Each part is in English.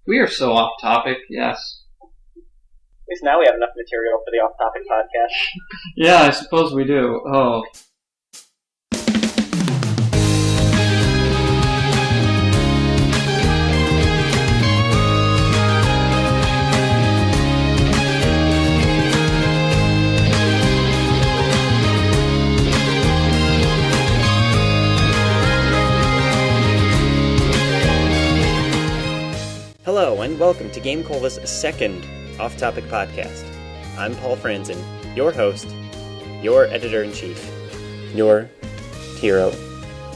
We are so off topic, yes. At least now we have enough material for the off-topic podcast. Yeah, I suppose we do. Oh. Hello, and welcome to GameCola's second off-topic podcast. I'm Paul Franzen, your host, your editor-in-chief, your hero,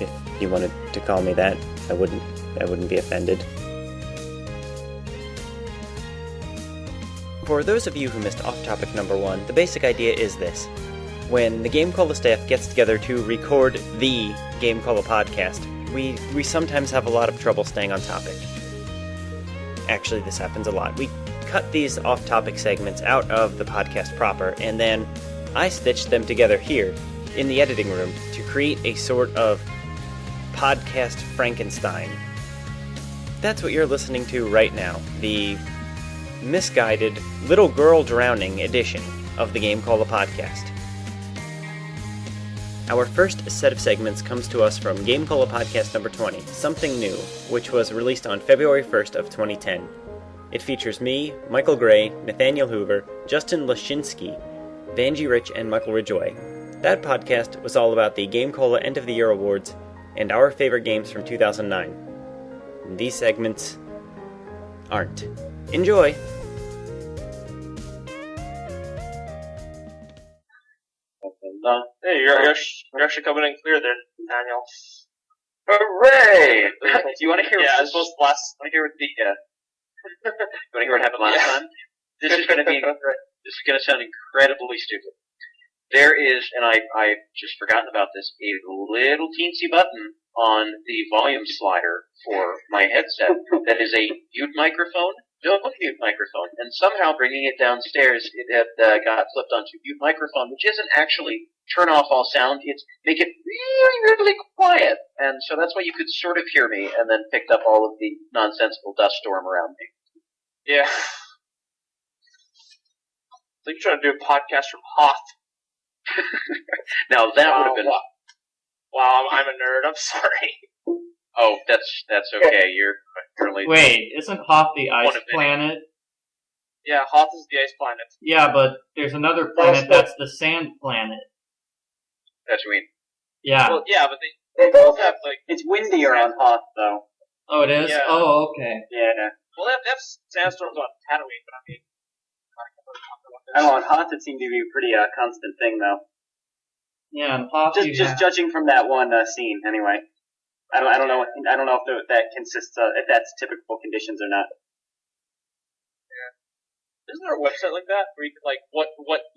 if you wanted to call me that. I wouldn't be offended. For those of you who missed off-topic number 1, the basic idea is this. When the GameCola staff gets together to record the GameCola podcast, we sometimes have a lot of trouble staying on topic. Actually, this happens a lot. We cut these off-topic segments out of the podcast proper, and then I stitch them together here in the editing room to create a sort of podcast Frankenstein. That's what you're listening to right now, the misguided little girl drowning edition of the GameCola podcast. Our first set of segments comes to us from GameCola Podcast number 20, Something New, which was released on February 1st of 2010. It features me, Michael Gray, Nathaniel Hoover, Justin Luschinski, Vangie Rich, and Michael Ridgaway. That podcast was all about the GameCola End of the Year Awards and our favorite games from 2009. And these segments aren't. Enjoy! Hey, you're actually coming in clear there, Nathaniel. Hooray! Do you want to hear? Yeah, I suppose last. Want to hear what the? You want to hear what happened last time? This is going to be. This is going to sound incredibly stupid. There is, and I just forgotten about this, a little teensy button on the volume slider for my headset that is a mute microphone. Don't mute microphone, and somehow bringing it downstairs, it got flipped onto mute microphone, which isn't actually turn off all sound. It's make it really, really quiet, and so that's why you could sort of hear me, and then picked up all of the nonsensical dust storm around me. Yeah. I think you're trying to do a podcast from Hoth. Now that would have been. Wow, I'm a nerd. I'm sorry. Oh, that's okay. You're currently. Wait, isn't Hoth the ice planet? Yeah, Hoth is the ice planet. Yeah, but there's another planet that's the sand planet. That's what you mean. Yeah. Well, yeah, but they both have, like... It's windier on Hoth, though. Oh, it is? Yeah. Oh, okay. Yeah. Well, they have sandstorms on Tatooine, but I mean... I don't know, on Hoth it seemed to be a pretty constant thing, though. Yeah, and Hoth Just judging from that one scene, anyway. I don't know if that consists of, if that's typical conditions or not. Yeah. Isn't there a website like that where you can, like,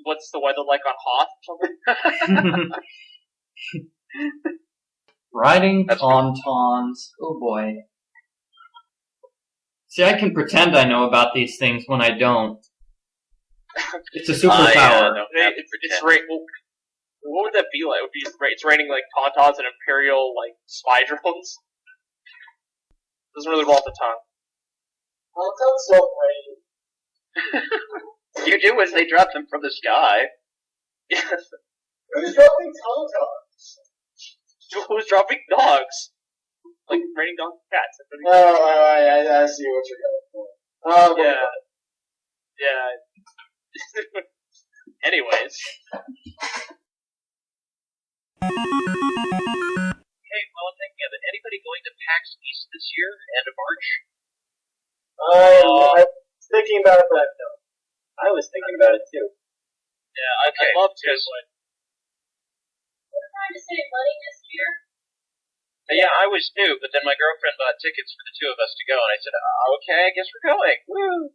what's the weather like on Hoth or something? Riding tauntauns. Oh boy. See, I can pretend I know about these things when I don't. It's a superpower. It's right. Well, what would that be like? It would be it's raining like tauntauns and Imperial like spy drones. Doesn't really roll off the tongue. Tauntauns don't rain. You do as they drop them from the sky. Yes. Who's dropping tauntauns? Who's dropping dogs? Like raining dogs and cats. I see what you're going for. Yeah. Yeah. Anyways. Hey, well, I'm thinking of it. Anybody going to PAX East this year, end of March? I'm thinking about it, but no. I was thinking about it too. Yeah, I'd love to, but... We're trying to save money this year. Yeah, I was too, but then my girlfriend bought tickets for the two of us to go, and I said, okay, I guess we're going. Woo!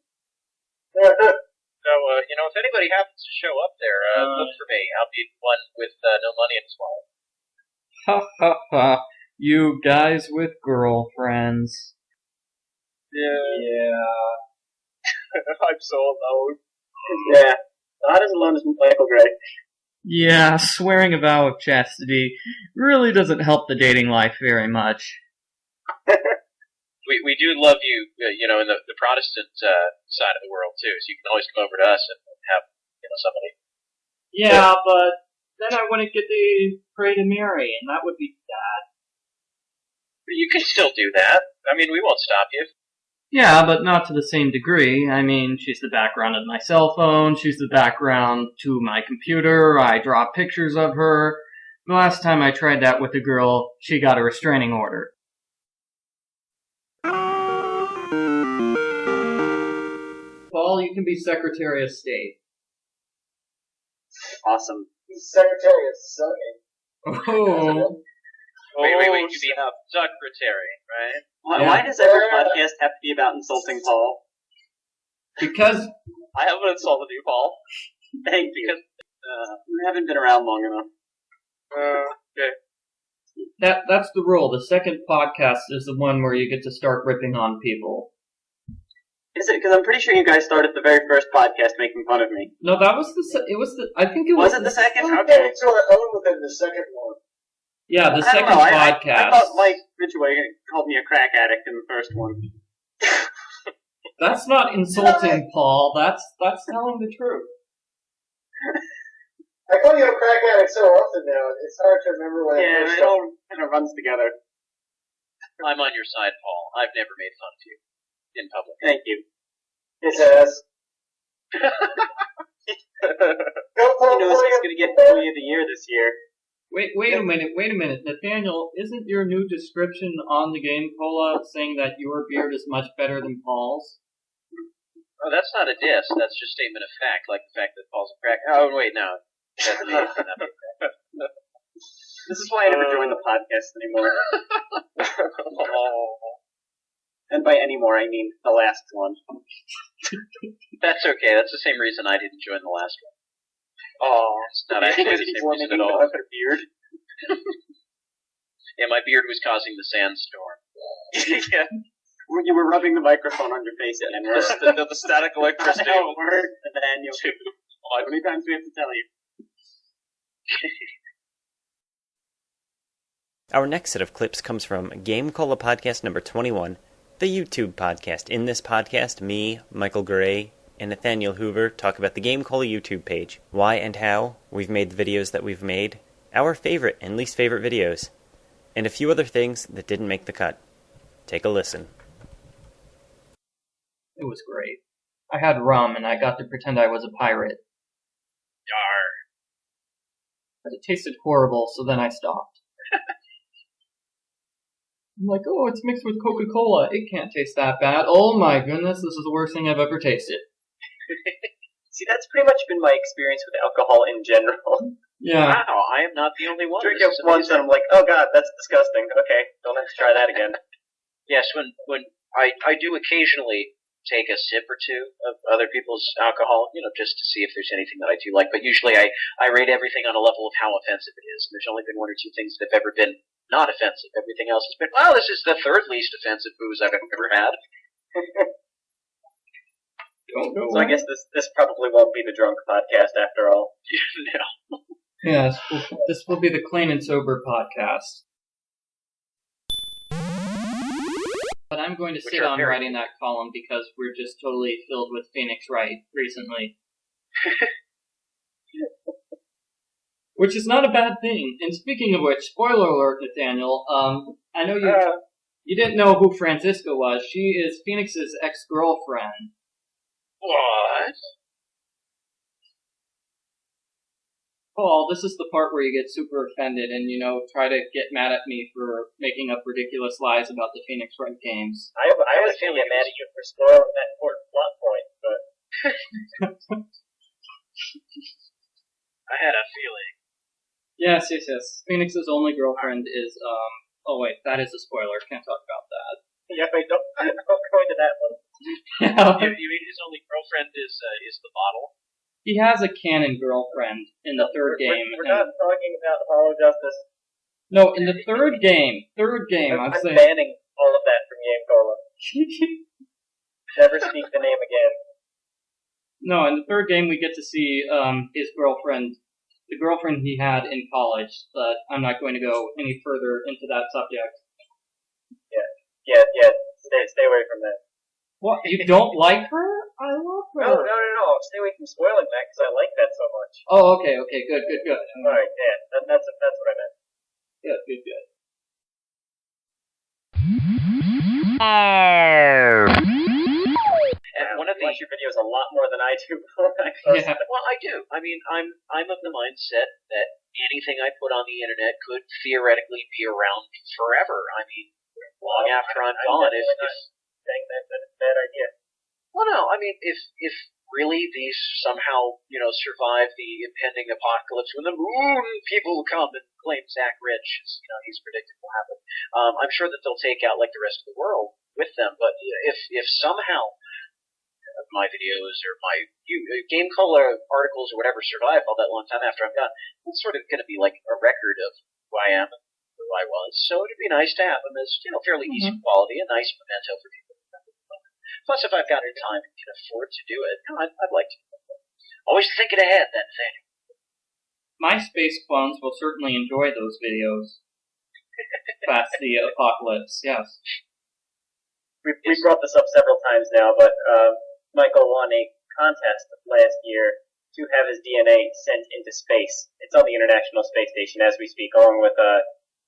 So, if anybody happens to show up there, look for me. I'll be one with no money in his wallet. Ha ha ha. You guys with girlfriends. Yeah. I'm so alone. Yeah. Not as alone as Michael Gray. Yeah, swearing a vow of chastity really doesn't help the dating life very much. we do love you, in the Protestant side of the world too. So you can always come over to us and have somebody. Yeah, but then I wouldn't get to pray to Mary, and that would be sad. You can still do that. I mean, we won't stop you. Yeah, but not to the same degree. I mean, she's the background of my cell phone, she's the background to my computer, I draw pictures of her. The last time I tried that with a girl, she got a restraining order. Paul, you can be Secretary of State. Awesome. He's Secretary of Sucking. Oh. Wait, you can be secretary, right? Why does every podcast have to be about insulting Paul? Because I haven't insulted you, Paul. Thank you. We haven't been around long enough. Okay. that's the rule. The second podcast is the one where you get to start ripping on people. Is it? Because I'm pretty sure you guys started the very first podcast making fun of me. No, that was I think it was... Was it the second? I Okay. came to our own within the second one. Yeah, the I second don't know. podcast. I thought Mike Ridgaway called me a crack addict in the first one. That's not insulting, Paul. That's telling the truth. I call you a crack addict so often now, it's hard to remember when Yeah, it all kind of runs together. I'm on your side, Paul. I've never made fun of you in public. Thank you. His ass. Go Paul, Who knows who's going to get Employee of the Year this year? Wait a minute. Nathaniel, isn't your new description on the GameCola saying that your beard is much better than Paul's? Oh, that's not a diss. That's just statement of fact, like the fact that Paul's a crack. Oh, wait, no. That's me. This is why I never join the podcast anymore. And by anymore, I mean the last one. That's okay. That's the same reason I didn't join the last one. Oh, It's not actually the same reason at all. Their beard. Yeah, my beard was causing the sandstorm. yeah. You were rubbing the microphone on your face again, right? The static electricity. That's how it worked, Nathaniel. How many times do we have to tell you? Our next set of clips comes from GameCola podcast number 21, the YouTube podcast. In this podcast, me, Michael Gray, and Nathaniel Hoover talk about the GameCola YouTube page, why and how we've made the videos that we've made, our favorite and least favorite videos, and a few other things that didn't make the cut. Take a listen. It was great. I had rum and I got to pretend I was a pirate. Yar. But it tasted horrible, so then I stopped. I'm like, oh, it's mixed with Coca-Cola. It can't taste that bad. Oh my goodness, this is the worst thing I've ever tasted. See, that's pretty much been my experience with alcohol in general. Yeah. Wow, I am not the only one. Drink This it is once amazing. and I'm like, oh god, that's disgusting. Okay, don't have to try that again. Yes, when I do occasionally take a sip or two of other people's alcohol, just to see if there's anything that I do like. But usually I rate everything on a level of how offensive it is. There's only been one or two things that have ever been not offensive. Everything else has been, well, this is the third least offensive booze I've ever had. So I guess this probably won't be the drunk podcast after all. No. Yes, this will be the Clean and Sober podcast. But I'm going to Which sit are on very writing that column because we're just totally filled with Phoenix Wright recently. Which is not a bad thing. And speaking of which, spoiler alert, Nathaniel, I know you didn't know who Franziska was. She is Phoenix's ex-girlfriend. What? Paul, this is the part where you get super offended and, try to get mad at me for making up ridiculous lies about the Phoenix Wright games. I was going to get mad at you for spoiling that important plot point, but... I had a feeling. Yes. Phoenix's only girlfriend is, oh wait, that is a spoiler. Can't talk about that. Yeah, wait, don't go into that one. You mean his only girlfriend is the bottle? He has a canon girlfriend in the third game. We're not talking about Hollow Justice. No, in the third game, I'm saying... banning all of that from GameCola. Never speak the name again. No, in the third game we get to see his girlfriend, the girlfriend he had in college, but I'm not going to go any further into that subject. Yeah. Stay away from that. What? You don't like her? I love her. No. Stay away from spoiling that because I like that so much. Oh, okay. Good. All right, yeah, that's what I meant. Good. And one of the watch your videos a lot more than I do. Yeah. well, I do. I mean, I'm of the mindset that anything I put on the internet could theoretically be around forever. I mean, long after I'm gone, if saying that's a bad idea. well, no, I mean, if really these somehow survive the impending apocalypse when the moon people come and claim Zach Rich, as he's predicted will happen, I'm sure that they'll take out like the rest of the world with them. But if somehow my videos or my GameCola articles or whatever survive all that long time after I'm gone, it's sort of going to be like a record of who I am and who I was. So it'd be nice to have them as fairly decent quality, a nice memento for people. Plus, if I've got the time and can afford to do it, I'd like to. Always thinking ahead, that thing. My space clones will certainly enjoy those videos. Past the apocalypse, yes. We brought this up several times now, but Michael won a contest last year to have his DNA sent into space. It's on the International Space Station as we speak, along with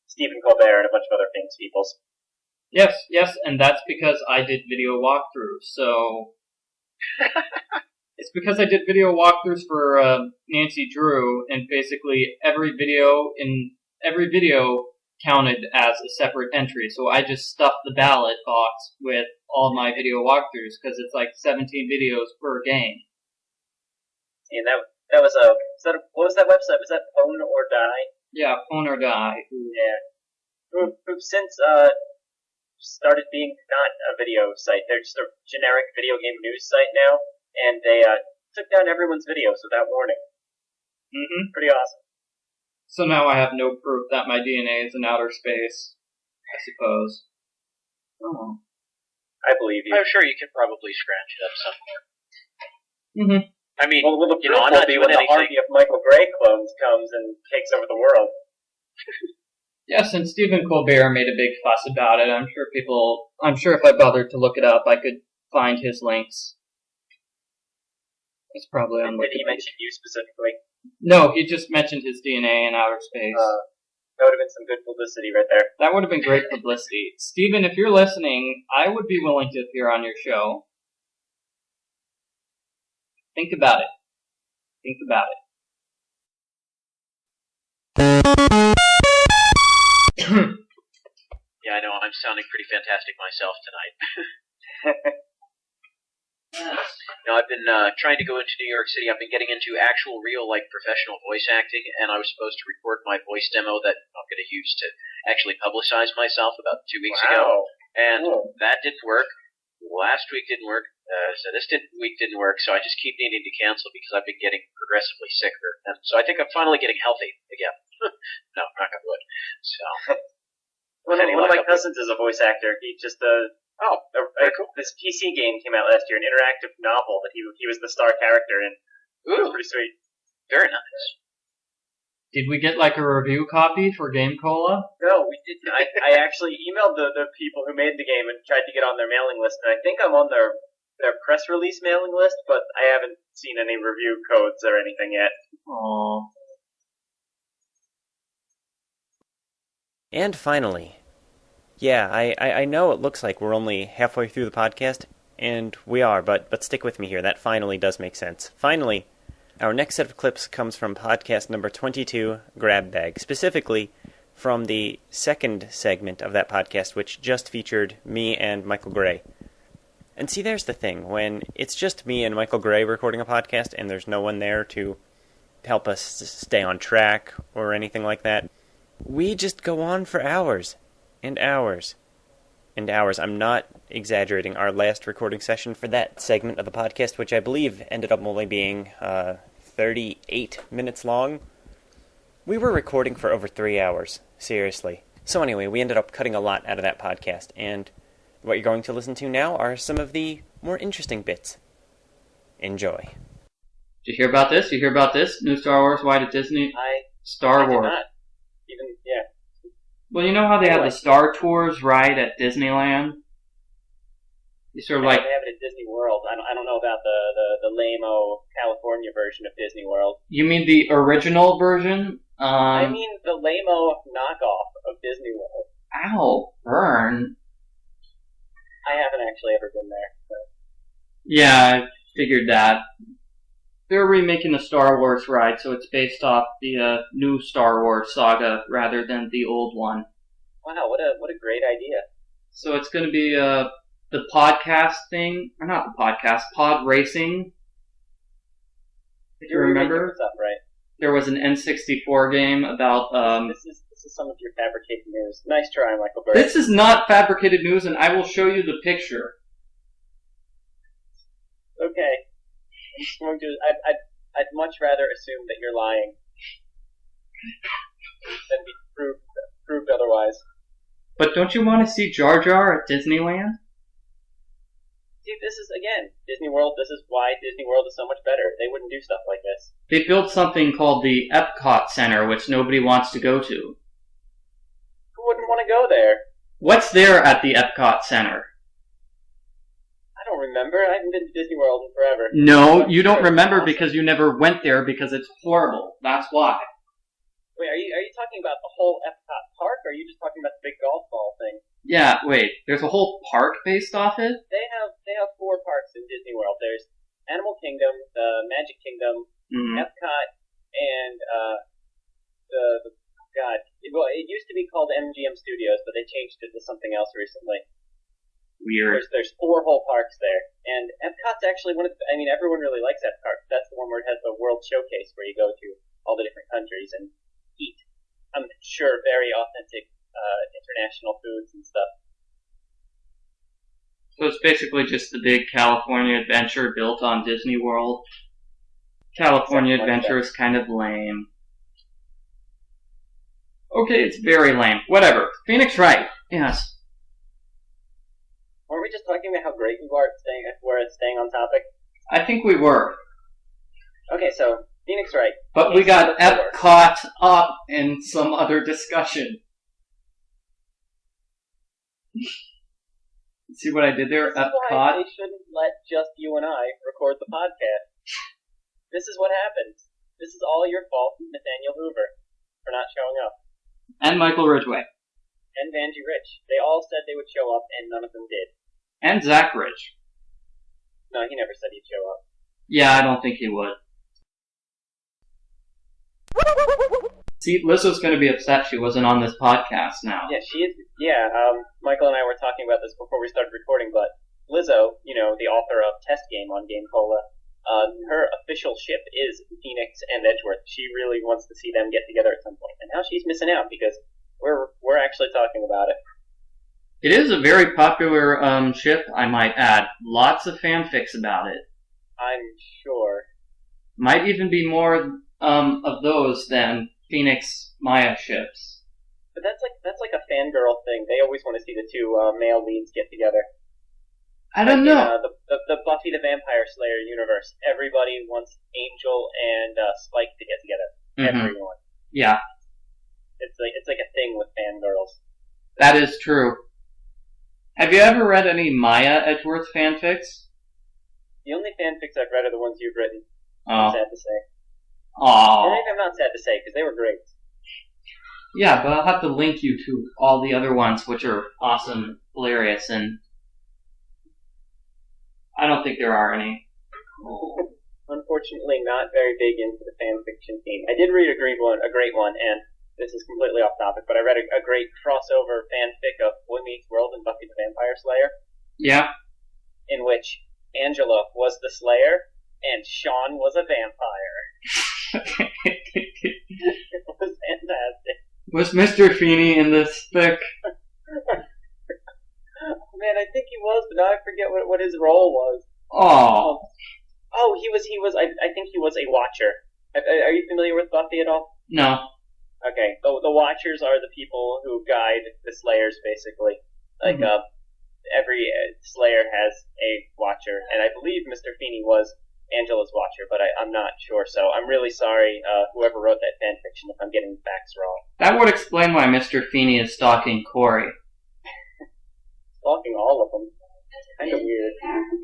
Stephen Colbert and a bunch of other famous peoples. Yes, and that's because I did video walkthroughs, so... It's because I did video walkthroughs for Nancy Drew, and basically every video counted as a separate entry, so I just stuffed the ballot box with all my video walkthroughs, because it's like 17 videos per game. And that was what was that website? Was that Phone or Die? Yeah, Phone or Die. Yeah. Who've since started being not a video site. They're just a generic video game news site now, and they took down everyone's videos without warning. Mm-hmm. Pretty awesome. So now I have no proof that my DNA is in outer space, I suppose. Oh. I believe you. I'm sure you could probably scratch it up somewhere. Mm-hmm. I mean, well, the proof I'm will not be doing when the anything. army of Michael Gray clones comes and takes over the world. Yes, and Stephen Colbert made a big fuss about it. I'm sure if I bothered to look it up, I could find his links. It's probably on Did he Wikipedia. mention you specifically? No, he just mentioned his DNA in outer space. That would have been some good publicity right there. That would have been great publicity. Stephen, if you're listening, I would be willing to appear on your show. Think about it. Yeah, I know. I'm sounding pretty fantastic myself tonight. I've been trying to go into New York City. I've been getting into actual, real, professional voice acting, and I was supposed to record my voice demo that I'm going to use to actually publicize myself about 2 weeks ago. And that didn't work. Last week didn't work. So this week didn't work, so I just keep needing to cancel because I've been getting progressively sicker. And so I think I'm finally getting healthy again. No, knock on wood. So, one of my cousins is a voice actor. He just very cool. This PC game came out last year, an interactive novel that he was the star character in. It was pretty sweet. Very nice. Did we get a review copy for GameCola? No, we didn't. I actually emailed the people who made the game and tried to get on their mailing list, and I think I'm on their press release mailing list, but I haven't seen any review codes or anything yet. Aww. And finally, yeah, I know it looks like we're only halfway through the podcast, and we are, but stick with me here. That finally does make sense. Finally, our next set of clips comes from podcast number 22, Grab Bag, specifically from the second segment of that podcast, which just featured me and Michael Gray. And see, there's the thing. When it's just me and Michael Gray recording a podcast and there's no one there to help us stay on track or anything like that, we just go on for hours and hours and hours. I'm not exaggerating. Our last recording session for that segment of the podcast, which I believe ended up only being 38 minutes long, we were recording for over 3 hours. Seriously. So anyway, we ended up cutting a lot out of that podcast, and what you're going to listen to now are some of the more interesting bits. Enjoy. Did you hear about this? New Star Wars Why to Disney? Star Wars. Yeah. Well, you know how they have the Star Tours ride at Disneyland? You sort of They like, have it at Disney World. I don't know about the lame-o California version of Disney World. you mean the original version? I mean the lame-o knockoff of Disney World. Ow, burn. I haven't actually ever been there. So. Yeah, I figured that. They're remaking the Star Wars ride, so it's based off the new Star Wars saga rather than the old one. Wow, what a great idea. So it's going to be the podcast thing, or not the podcast, pod racing. If you remember, What's up, right? there was an N64 game about. This is some of your fabricated news. Nice try, Michael Burry. This is not fabricated news, and I will show you the picture. Okay. I'm just going to. I'd much rather assume that you're lying than be proved otherwise. But don't you want to see Jar Jar at Disneyland? Dude, this is, again, Disney World. This is why Disney World is so much better. They wouldn't do stuff like this. They built something called the Epcot Center, which nobody wants to go to. Who wouldn't want to go there? What's there at the Epcot Center? I don't remember. I haven't been to Disney World in forever. No, you don't Sure, remember awesome. because you never went there because it's horrible. That's why. Wait, are you talking about the whole Epcot park, or are you just talking about the big golf ball thing? Yeah, wait. There's a whole park based off it? They have 4 parks in Disney World. There's Animal Kingdom, the Magic Kingdom, Mm-hmm. Epcot, and it used to be called MGM Studios, but they changed it to something else recently. Weird. There's 4 whole parks there, and Epcot's actually one of the, I mean, everyone really likes Epcot. That's the one where it has the World Showcase where you go to all the different countries and eat. I'm sure very authentic international foods and stuff. So it's basically just the big California adventure built on Disney World. California Something like Adventure is kind of lame. Okay, it's very lame. Whatever. Phoenix Wright. Yes. Weren't we just talking about how great you are at staying on topic? I think we were. Okay, so Phoenix Wright. But we He's got the fourth. caught up in some other discussion. See what I did there? This is why Epcot. they shouldn't let just you and I record the podcast. This is what happens. This is all your fault, Nathaniel Hoover, for not showing up. And Michael Ridgaway. And Vangie Rich. They all said they would show up, and none of them did. And Zach Rich. No, he never said he'd show up. Yeah, I don't think he would. See, Lizzo's going to be upset she wasn't on this podcast now. Yeah, she is. Yeah, Michael and I were talking about this before we started recording, but Lizzo, the author of Test Game on GameCola, her official ship is Phoenix and Edgeworth. She really wants to see them get together at some point, and now she's missing out because we're actually talking about it. It is a very popular ship, I might add. Lots of fanfics about it. I'm sure. Might even be more of those than Phoenix Maya ships. But that's like a fangirl thing. They always want to see the two male leads get together. I don't know. In, the Buffy the Vampire Slayer universe, everybody wants Angel and Spike to get together. Mm-hmm. Everyone. Yeah, It's like a thing with fangirls. that is true. Have you ever read any Maya Edgeworth fanfics? The only fanfics I've read are the ones you've written. Oh. Sad to say. Aww. And I'm not sad to say because they were great. Yeah, but I'll have to link you to all the other ones, which are awesome, hilarious, and I don't think there are any. Unfortunately, not very big into the fanfiction scene. I did read a great one, and this is completely off topic, but I read a great crossover fanfic of Boy Meets World and Buffy the Vampire Slayer, Yeah. in which Angela was the Slayer and Sean was a vampire. It was fantastic. Was Mr. Feeney in this fic? Man, I think he was, but now I forget what his role was. Aww. Oh, he was. I think he was a Watcher. Are you familiar with Buffy at all? No. Okay, the Watchers are the people who guide the Slayers, basically. Like, every Slayer has a Watcher, and I believe Mr. Feeney was Angela's Watcher, but I'm not sure, so I'm really sorry, whoever wrote that fanfiction, if I'm getting the facts wrong. That would explain why Mr. Feeney is stalking Corey. Stalking all of them. Kind of weird.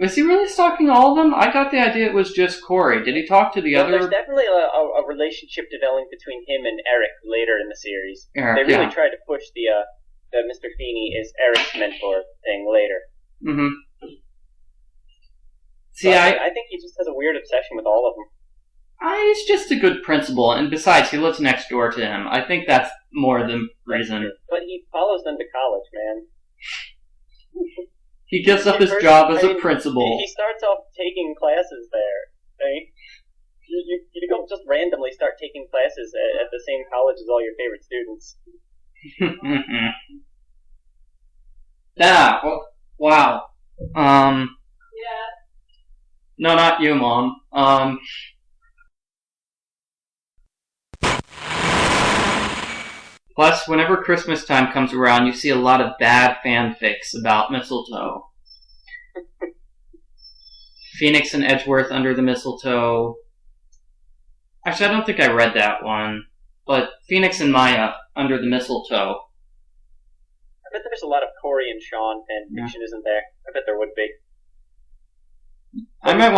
Was he really stalking all of them? I got the idea it was just Corey. Did he talk to the Well, other? there's definitely a relationship developing between him and Eric later in the series. Eric, They really yeah. tried to push the Mr. Feeney is Eric's mentor thing later. Mm-hmm. See, But I think he just has a weird obsession with all of them. he's just a good principal, and besides, he lives next door to him. I think that's more the reason. But he follows them to college, man. He gives up his First- job as I a mean, principal. He starts off taking classes there. Right? You don't just randomly start taking classes at the same college as all your favorite students. Yeah, wow. Yeah. No, not you, Mom. Plus, whenever Christmas time comes around, you see a lot of bad fanfics about mistletoe. Phoenix and Edgeworth under the mistletoe. Actually, I don't think I read that one. But Phoenix and Maya under the mistletoe. I bet there's a lot of Corey and Sean fanfiction, isn't there? I bet there would be. I might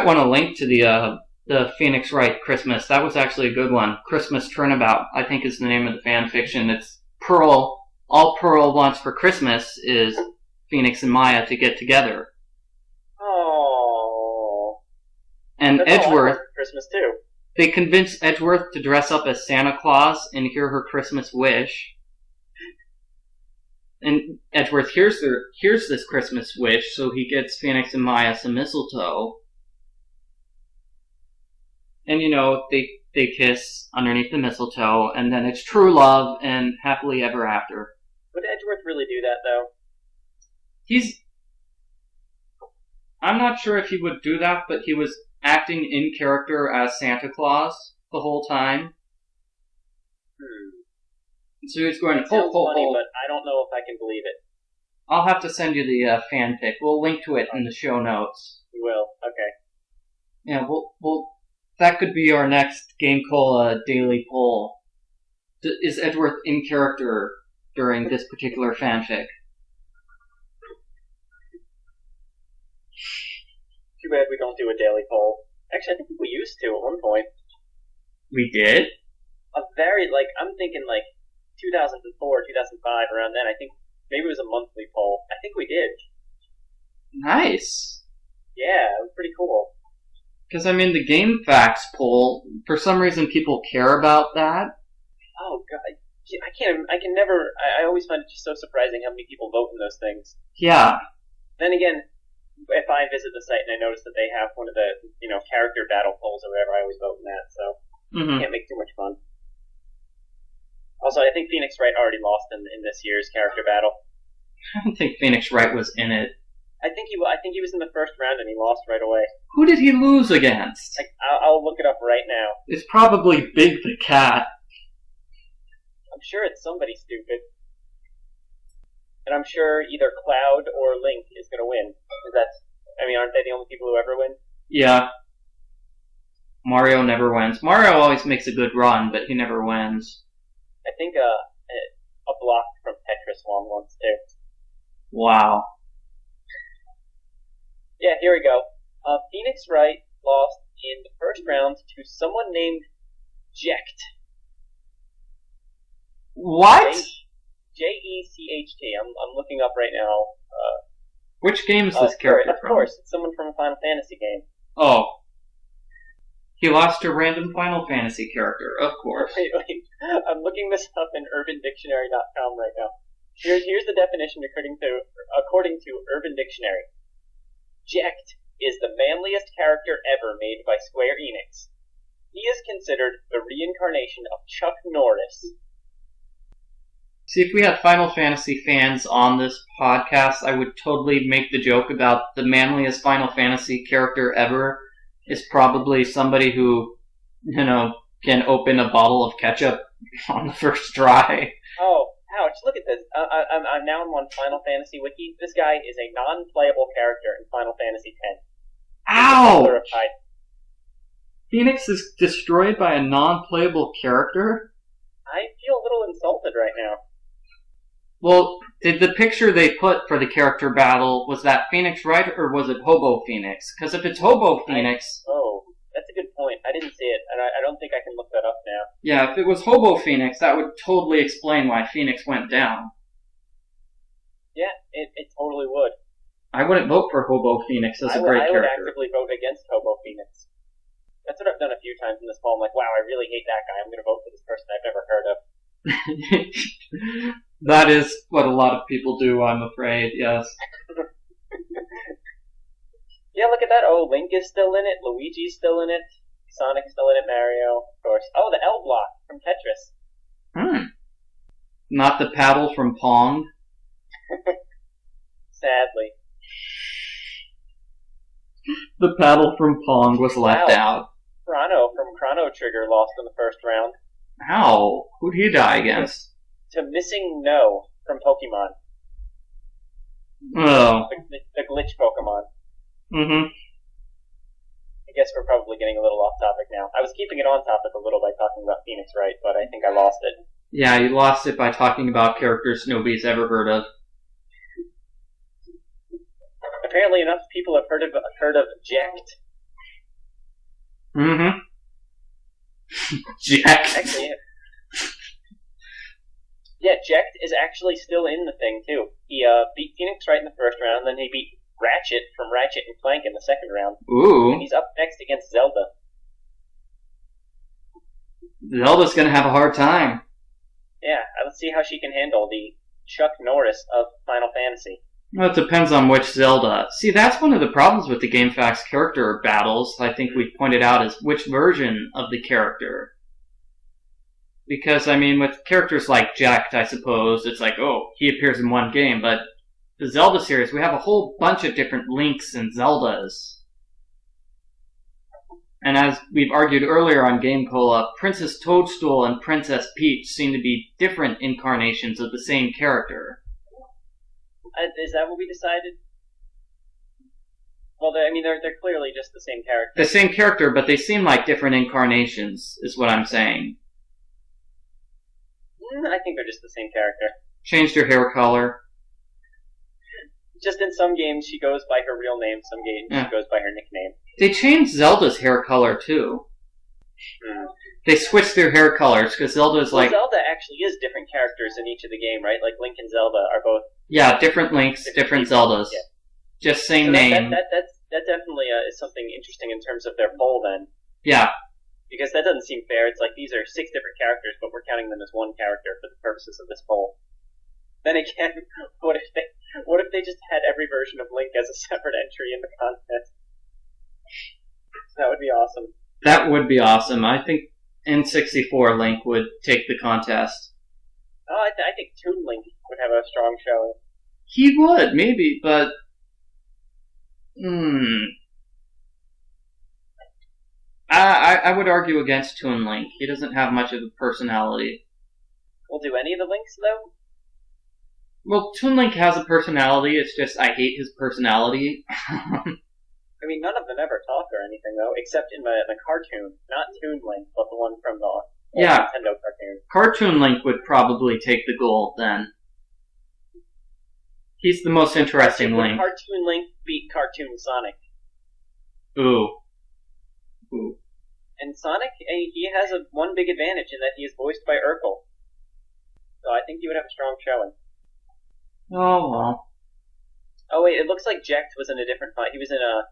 want to link to the Phoenix Wright Christmas. That was actually a good one. Christmas Turnabout, I think, is the name of the fan fiction. It's Pearl. All Pearl wants for Christmas is Phoenix and Maya to get together. Oh. And That's all I want Edgeworth, for Christmas too. they convince Edgeworth to dress up as Santa Claus and hear her Christmas wish. And Edgeworth hears this Christmas wish, so he gets Phoenix and Maya some mistletoe. And they kiss underneath the mistletoe, and then it's true love and happily ever after. Would Edgeworth really do that though? I'm not sure if he would do that, but he was acting in character as Santa Claus the whole time. So he's going to Sounds funny, but I don't know if I can believe it. I'll have to send you the fanfic. We'll link to it in the show notes. You will. Okay. Yeah, we'll that could be our next GameCola daily poll. Is Edgeworth in character during this particular fanfic? Too bad we don't do a daily poll. Actually, I think we used to at one point. We did? I'm thinking 2004, 2005, around then. I think maybe it was a monthly poll. I think we did. Nice. Yeah, it was pretty cool. Because, the Game Facts poll, for some reason people care about that. Oh god, I always find it just so surprising how many people vote in those things. Yeah. Then again, if I visit the site and I notice that they have one of the, character battle polls or whatever, I always vote in that, so can't make too much fun. Also, I think Phoenix Wright already lost in this year's character battle. I don't think Phoenix Wright was in it. I think he was in the first round and he lost right away. Who did he lose against? I'll look it up right now. It's probably Big the Cat. I'm sure it's somebody stupid. And I'm sure either Cloud or Link is going to win. Aren't they the only people who ever win? Yeah. Mario never wins. Mario always makes a good run, but he never wins. I think a block from Tetris won once too. Wow. Yeah, here we go. Phoenix Wright lost in the first round to someone named Jecht. What? Jecht. I'm looking up right now. Which game is this character Of from? course, it's someone from a Final Fantasy game. Oh. He lost to a random Final Fantasy character, of course. Wait. I'm looking this up in UrbanDictionary.com right now. Here's the definition according to Urban Dictionary. Jecht is the manliest character ever made by Square Enix. He is considered the reincarnation of Chuck Norris. See, if we had Final Fantasy fans on this podcast, I would totally make the joke about the manliest Final Fantasy character ever is probably somebody who, can open a bottle of ketchup on the first try. Oh, ouch, look at this. I'm now on Final Fantasy Wiki. This guy is a non-playable character in Final Fantasy X. Ow! Phoenix is destroyed by a non-playable character? I feel a little insulted right now. Well, Did the picture they put for the character battle, was that Phoenix Wright or was it Hobo Phoenix? Because if it's Hobo Phoenix... That's a good point. I didn't see it, and I don't think I can look that up now. Yeah, if it was Hobo Phoenix, that would totally explain why Phoenix went down. Yeah, it totally would. I wouldn't vote for Hobo Phoenix as a great I character. would actively vote against Hobo Phoenix. That's what I've done a few times in this poll. I'm like, wow, I really hate that guy. I'm going to vote for this person I've never heard of. That is what a lot of people do, I'm afraid, yes. Yeah, look at that. Oh, Link is still in it. Luigi's still in it. Sonic's still in it. Mario, of course. Oh, the L block from Tetris. Not the paddle from Pong. Sadly. The paddle from Pong was left out. Chrono from Chrono Trigger lost in the first round. How? Who'd he die against? To Missing No from Pokemon. Oh. The glitch Pokemon. Mm-hmm. I guess we're probably getting a little off topic now. I was keeping it on topic a little by talking about Phoenix Wright, but I think I lost it. Yeah, you lost it by talking about characters nobody's ever heard of. Apparently enough people have heard of Jacked. Mm-hmm. Jack. Actually, yeah, Jacked is actually still in the thing, too. He beat Phoenix Wright in the first round, then he beat Ratchet from Ratchet and Clank in the second round. Ooh. And he's up next against Zelda. Zelda's gonna have a hard time. Yeah, let's see how she can handle the Chuck Norris of Final Fantasy. Well, it depends on which Zelda. See, that's one of the problems with the GameFAQs character battles, I think we've pointed out, is which version of the character. Because, I mean, with characters like Jacked, I suppose, it's like, oh, he appears in one game, but the Zelda series, we have a whole bunch of different Links and Zeldas. And as we've argued earlier on GameCola, Princess Toadstool and Princess Peach seem to be different incarnations of the same character. Is that what we decided? Well, they're clearly just the same character. The same character, but they seem like different incarnations, is what I'm saying. I think they're just the same character. Changed her hair color. Just in some games she goes by her real name, some games she goes by her nickname. They changed Zelda's hair color, too. They switched their hair colors, because Zelda's like... Zelda actually is different characters in each of the game, right? Like Link and Zelda are both... Yeah, different Links, different Zeldas. Yeah. Just same name. That definitely is something interesting in terms of their poll, then. Yeah. Because that doesn't seem fair. It's like these are 6 different characters, but we're counting them as one character for the purposes of this poll. Then again, what if they just had every version of Link as a separate entry in the contest? That would be awesome. That would be awesome. I think N64 Link would take the contest. Oh, I think Toon Link would have a strong showing. He would, maybe, but... I would argue against Toon Link. He doesn't have much of a personality. Well, do any of the Links, though? Well, Toon Link has a personality, it's just I hate his personality. I mean, none of them ever talk or anything, though, except in the cartoon. Not Toon Link, but the one from the Nintendo cartoon. Cartoon Link would probably take the gold, then. He's the most interesting Link. Cartoon Link beat Cartoon Sonic. Ooh. And Sonic, he has one big advantage in that he is voiced by Urkel. So I think he would have a strong showing. Oh, well. Oh, wait, it looks like Jacked was in a different fight. He was in a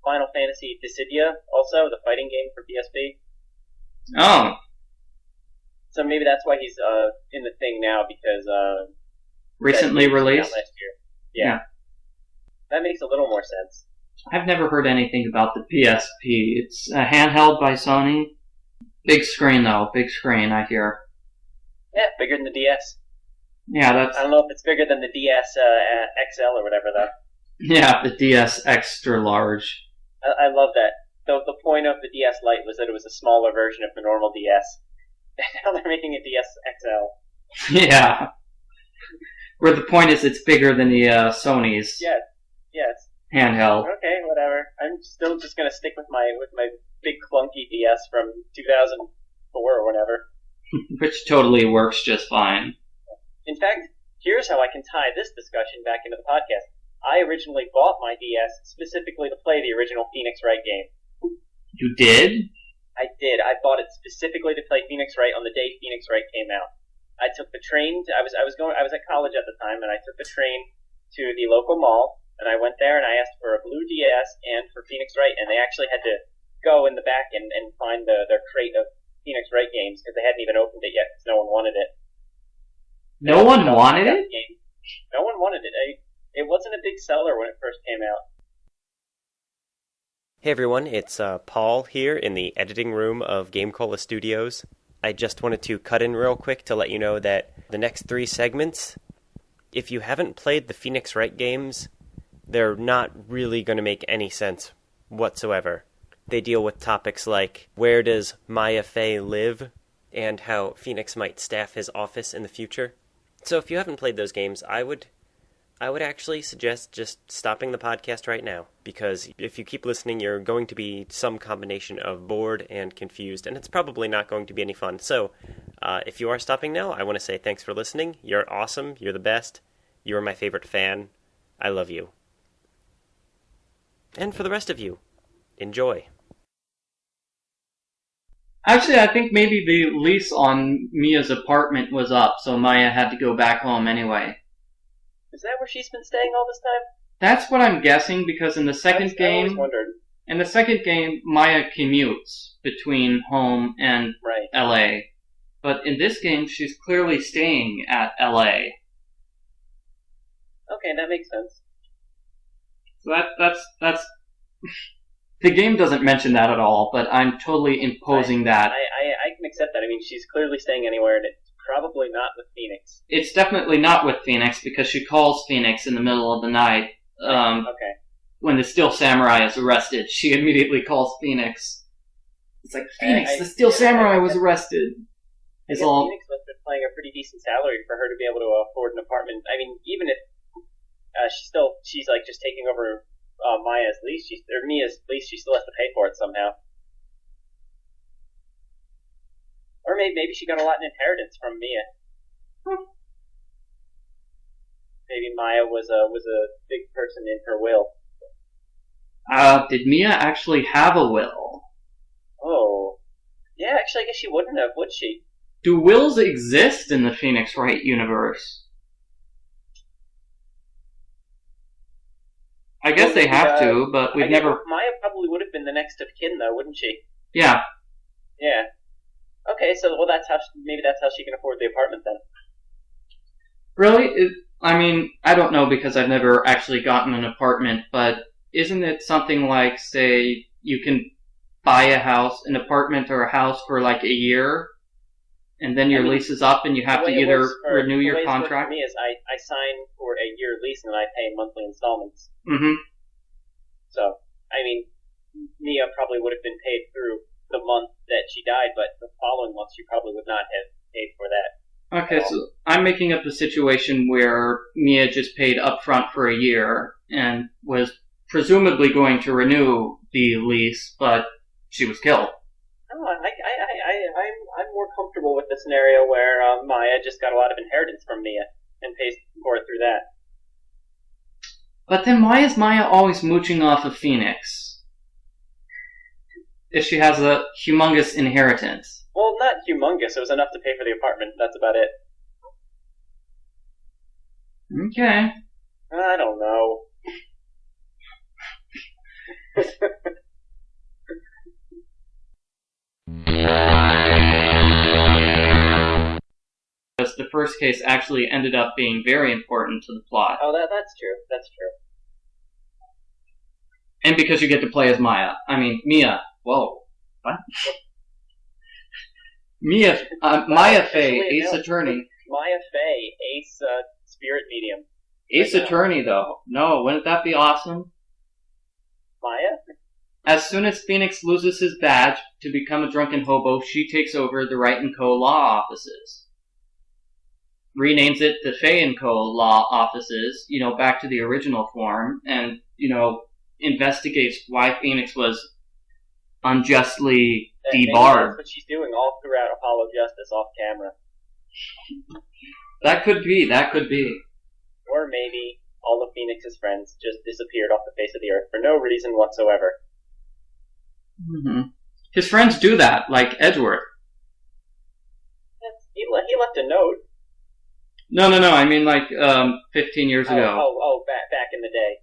Final Fantasy Dissidia, also, the fighting game for PSP. Oh. So maybe that's why he's in the thing now, because... recently released? Last year. Yeah. That makes a little more sense. I've never heard anything about the PSP. It's a handheld by Sony. Big screen, though. Big screen, I hear. Yeah, bigger than the DS. Yeah, that's... I don't know if it's bigger than the DS XL or whatever, though. Yeah, the DS Extra Large. I love that. The point of the DS Lite was that it was a smaller version of the normal DS. Now they're making a DS XL. Yeah. Where the point is it's bigger than the Sony's Yes. handheld. Okay, whatever. I'm still just gonna stick with my big clunky DS from 2004 or whatever. Which totally works just fine. In fact, here's how I can tie this discussion back into the podcast. I originally bought my DS specifically to play the original Phoenix Wright game. You did? I did. I bought it specifically to play Phoenix Wright on the day Phoenix Wright came out. I took the train. I was at college at the time, and I took the train to the local mall, and I went there and I asked for a blue DS and for Phoenix Wright, and they actually had to go in the back and find their crate of Phoenix Wright games because they hadn't even opened it yet because no one wanted it. No one wanted it? No one wanted it. It wasn't a big seller when it first came out. Hey everyone, it's Paul here in the editing room of GameCola Studios. I just wanted to cut in real quick to let you know that the next 3 segments, if you haven't played the Phoenix Wright games, they're not really going to make any sense whatsoever. They deal with topics like where does Mia Fey live and how Phoenix might staff his office in the future. So if you haven't played those games, I would actually suggest just stopping the podcast right now, because if you keep listening, you're going to be some combination of bored and confused, and it's probably not going to be any fun. So if you are stopping now, I want to say thanks for listening. You're awesome. You're the best. You're my favorite fan. I love you. And for the rest of you, enjoy. Actually, I think maybe the lease on Mia's apartment was up, so Maya had to go back home anyway. Is that where she's been staying all this time? That's what I'm guessing, because in the second I always wondered. Maya commutes between home and Right. LA. But in this game, she's clearly staying at LA. Okay, that makes sense. So that's the game doesn't mention that at all, but I'm totally imposing that. I can accept that. I mean, she's clearly staying anywhere, and it's probably not with Phoenix. It's definitely not with Phoenix, because she calls Phoenix in the middle of the night. Okay. When the Steel Samurai is arrested, she immediately calls Phoenix. It's like, Phoenix, the Steel Samurai was arrested. I guess Phoenix must have been paying a pretty decent salary for her to be able to afford an apartment. I mean, even if she's like just taking over Mia's lease, Mia's lease, she still has to pay for it somehow. Or maybe she got a lot in inheritance from Mia. Maybe Maya was a big person in her will. Did Mia actually have a will? Oh. Yeah, actually, I guess she wouldn't have, would she? Do wills exist in the Phoenix Wright universe? I guess they have to, but we've never... Maya probably would have been the next of kin, though, wouldn't she? Yeah. Yeah. Okay, so maybe that's how she can afford the apartment then. Really? I mean, I don't know because I've never actually gotten an apartment, but isn't it something like, say, you can buy an apartment or a house for like a year, and then your lease is up and you have to either renew your contract? For me is I sign for a year lease and then I pay monthly installments. Mm-hmm. So, I mean, Mia probably would have been paid through the month that she died, but the following month she probably would not have paid for that. Okay, so I'm making up a situation where Mia just paid upfront for a year and was presumably going to renew the lease, but she was killed. Oh, I'm more comfortable with the scenario where Maya just got a lot of inheritance from Mia and pays for it through that. But then why is Maya always mooching off of Phoenix? If she has a humongous inheritance. Well, not humongous. It was enough to pay for the apartment. That's about it. Okay. I don't know. Because the first case actually ended up being very important to the plot. Oh, that's true. That's true. And because you get to play as Mia. Whoa. What? Mia Fey, Ace Attorney. Mia Fey, Ace Spirit Medium. Ace Attorney, though. No, wouldn't that be awesome? Maya? As soon as Phoenix loses his badge to become a drunken hobo, she takes over the Wright & Co. law offices. Renames it the Fey & Co. law offices, back to the original form, and, investigates why Phoenix was unjustly debarred. That's what she's doing all throughout Apollo Justice off camera. That could be. Or maybe all of Phoenix's friends just disappeared off the face of the earth for no reason whatsoever. Mm-hmm. His friends do that, like Edgeworth. He left a note. No. I mean, like 15 years ago. Back in the day.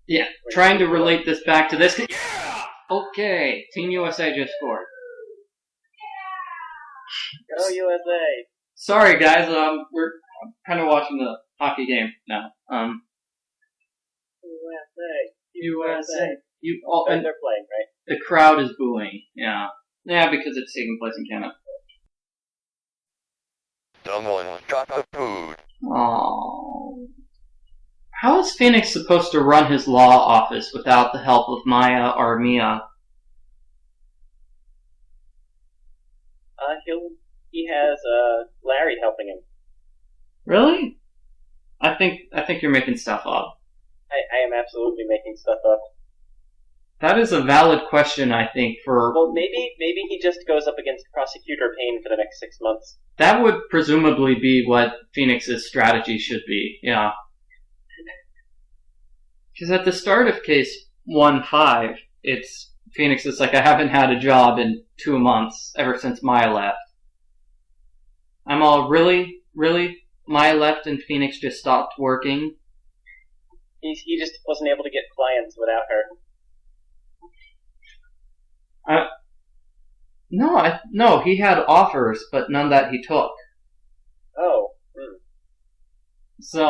Yeah, trying to relate this back to this. Yeah! Okay, Team USA just scored. Go USA! Sorry, guys. We're kind of watching the hockey game now. USA. And they're playing, right? The crowd is booing. Yeah, because it's taking place in Canada. Someone got the food. Oh. How is Phoenix supposed to run his law office without the help of Maya or Mia? He has Larry helping him. Really? I think you're making stuff up. I am absolutely making stuff up. That is a valid question, I think, for... Well, maybe he just goes up against Prosecutor Payne for the next 6 months. That would presumably be what Phoenix's strategy should be, yeah. Because at the start of case 1-5, it's Phoenix is like, I haven't had a job in 2 months, ever since Maya left. I'm all, really? Maya left and Phoenix just stopped working? He just wasn't able to get clients without her. No, he had offers, but none that he took. Oh. So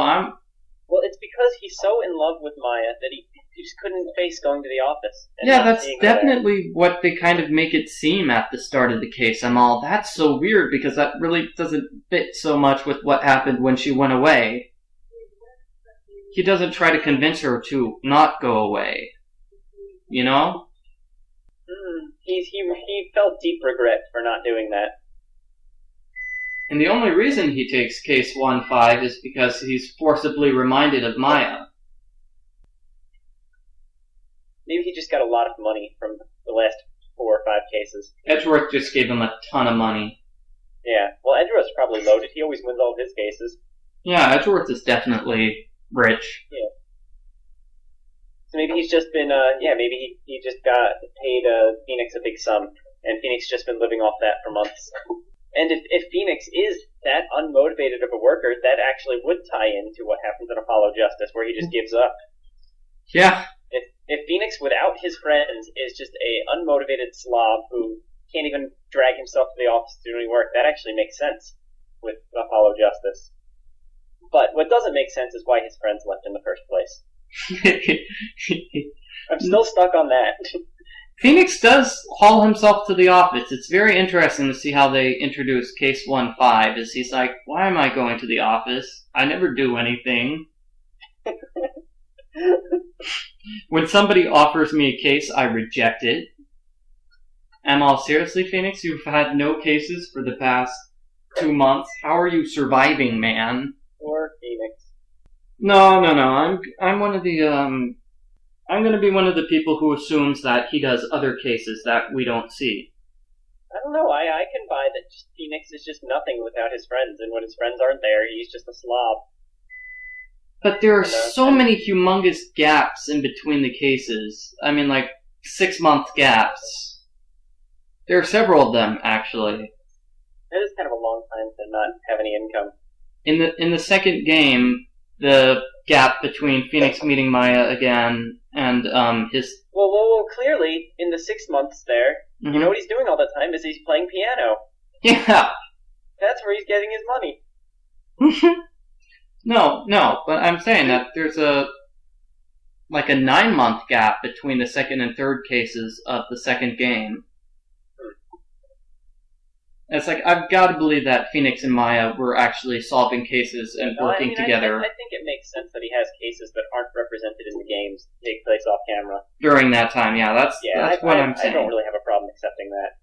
Well, it's because he's so in love with Maya that he just couldn't face going to the office. Yeah, that's definitely what they kind of make it seem at the start of the case. I'm all, that's so weird because that really doesn't fit so much with what happened when she went away. He doesn't try to convince her to not go away. You know? He felt deep regret for not doing that. And the only reason he takes case 1-5 is because he's forcibly reminded of Maya. Maybe he just got a lot of money from the last 4 or 5 cases. Edgeworth just gave him a ton of money. Yeah, well, Edgeworth's probably loaded. He always wins all of his cases. Yeah, Edgeworth is definitely rich. Yeah. So maybe he's just been, maybe he just got paid Phoenix a big sum, and Phoenix just been living off that for months. And if Phoenix is that unmotivated of a worker, that actually would tie into what happens in Apollo Justice, where he just gives up. Yeah. If Phoenix, without his friends, is just a unmotivated slob who can't even drag himself to the office to do any work, that actually makes sense with Apollo Justice. But what doesn't make sense is why his friends left in the first place. I'm still stuck on that. Phoenix does haul himself to the office. It's very interesting to see how they introduce case 1-5, is he's like, why am I going to the office? I never do anything. When somebody offers me a case, I reject it. I'm all, seriously, Phoenix? You've had no cases for the past 2 months? How are you surviving, man? Or Phoenix. No. I'm one of the, I'm gonna be one of the people who assumes that he does other cases that we don't see. I don't know, I can buy that Phoenix is just nothing without his friends, and when his friends aren't there, he's just a slob. But there are so many humongous gaps in between the cases. I mean, like, 6-month gaps. There are several of them, actually. It is kind of a long time to not have any income. In the second game, the gap between Phoenix meeting Maya again and his... Well, clearly, in the 6 months there, you know what he's doing all the time is he's playing piano. Yeah. That's where he's getting his money. No, but I'm saying that there's a 9-month gap between the second and third cases of the second game. It's like, I've got to believe that Phoenix and Maya were actually solving cases and working together. I think it makes sense that he has cases that aren't represented in the games take place off camera. During that time, yeah, that's what I'm saying. I don't really have a problem accepting that.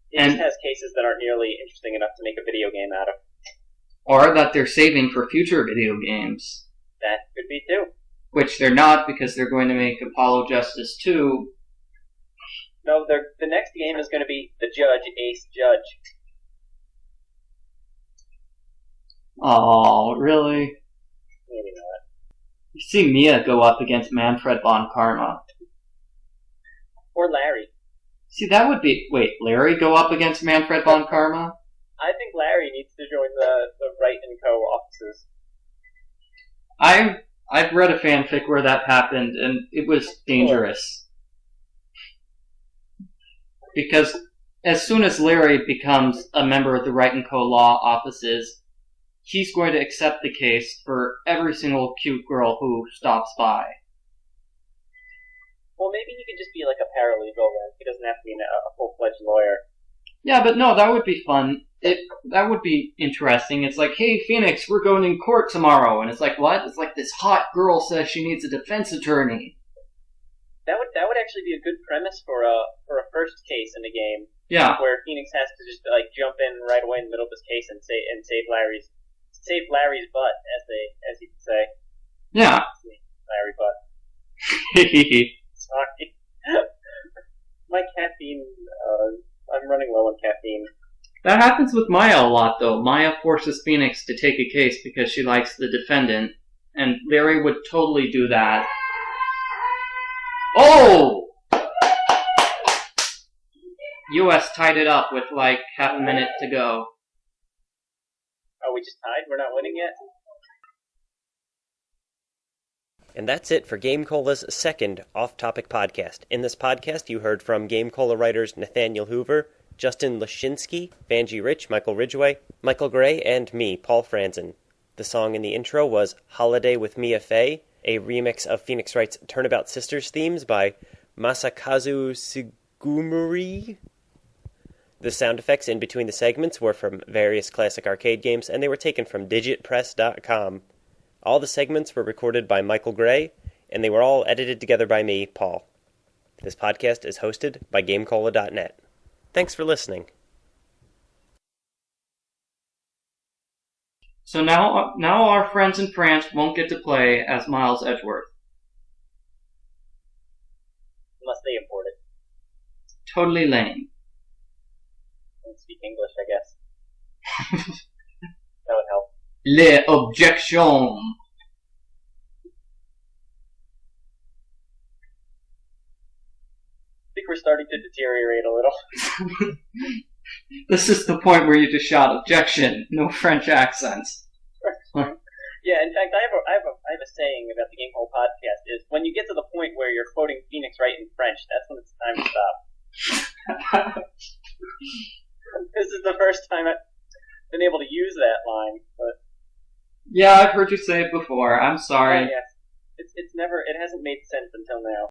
He just has cases that aren't nearly interesting enough to make a video game out of. Or that they're saving for future video games. That could be too. Which they're not, because they're going to make Apollo Justice 2. No, the next game is going to be The Judge, Ace Judge. Oh, really? Maybe not. You see Mia go up against Manfred von Karma. Or Larry. See, that would be... Wait, Larry go up against Manfred von Karma? I think Larry needs to join the Wright & Co. offices. I've read a fanfic where that happened, and it was dangerous. Because as soon as Larry becomes a member of the Wright & Co. law offices, he's going to accept the case for every single cute girl who stops by. Well, maybe he could just be like a paralegal then. He doesn't have to be a full-fledged lawyer. Yeah, but no, that would be fun. That would be interesting. It's like, hey, Phoenix, we're going in court tomorrow. And it's like, what? It's like this hot girl says she needs a defense attorney. That would actually be a good premise for a first case in a game. Yeah. Where Phoenix has to just like jump in right away in the middle of this case and save Larry's butt, as he could say. Yeah. Larry butt. Sorry. My caffeine. I'm running low on caffeine. That happens with Maya a lot, though. Maya forces Phoenix to take a case because she likes the defendant, and Larry would totally do that. Oh! U.S. tied it up with like half a minute to go. Oh, we just tied? We're not winning yet? And that's it for GameCola's second off-topic podcast. In this podcast, you heard from GameCola writers Nathaniel Hoover, Justin Luschinski, Vangie Rich, Michael Ridgaway, Michael Gray, and me, Paul Franzen. The song in the intro was Holiday with Mia Fey, a remix of Phoenix Wright's Turnabout Sisters themes by Masakazu Sugimori. The sound effects in between the segments were from various classic arcade games, and they were taken from digitpress.com. All the segments were recorded by Michael Gray, and they were all edited together by me, Paul. This podcast is hosted by GameCola.net. Thanks for listening. So now our friends in France won't get to play as Miles Edgeworth. Unless they import it. Totally lame. And speak English, I guess. That would help. Les objections. I think we're starting to deteriorate a little. This is the point where you just shout objection, no French accents. Yeah, in fact, I have a saying about the GameCola podcast is when you get to the point where you're quoting Phoenix Wright in French, that's when it's time to stop. This is the first time I've been able to use that line, but Yeah, I've heard you say it before. I'm sorry. yes, it hasn't made sense until now.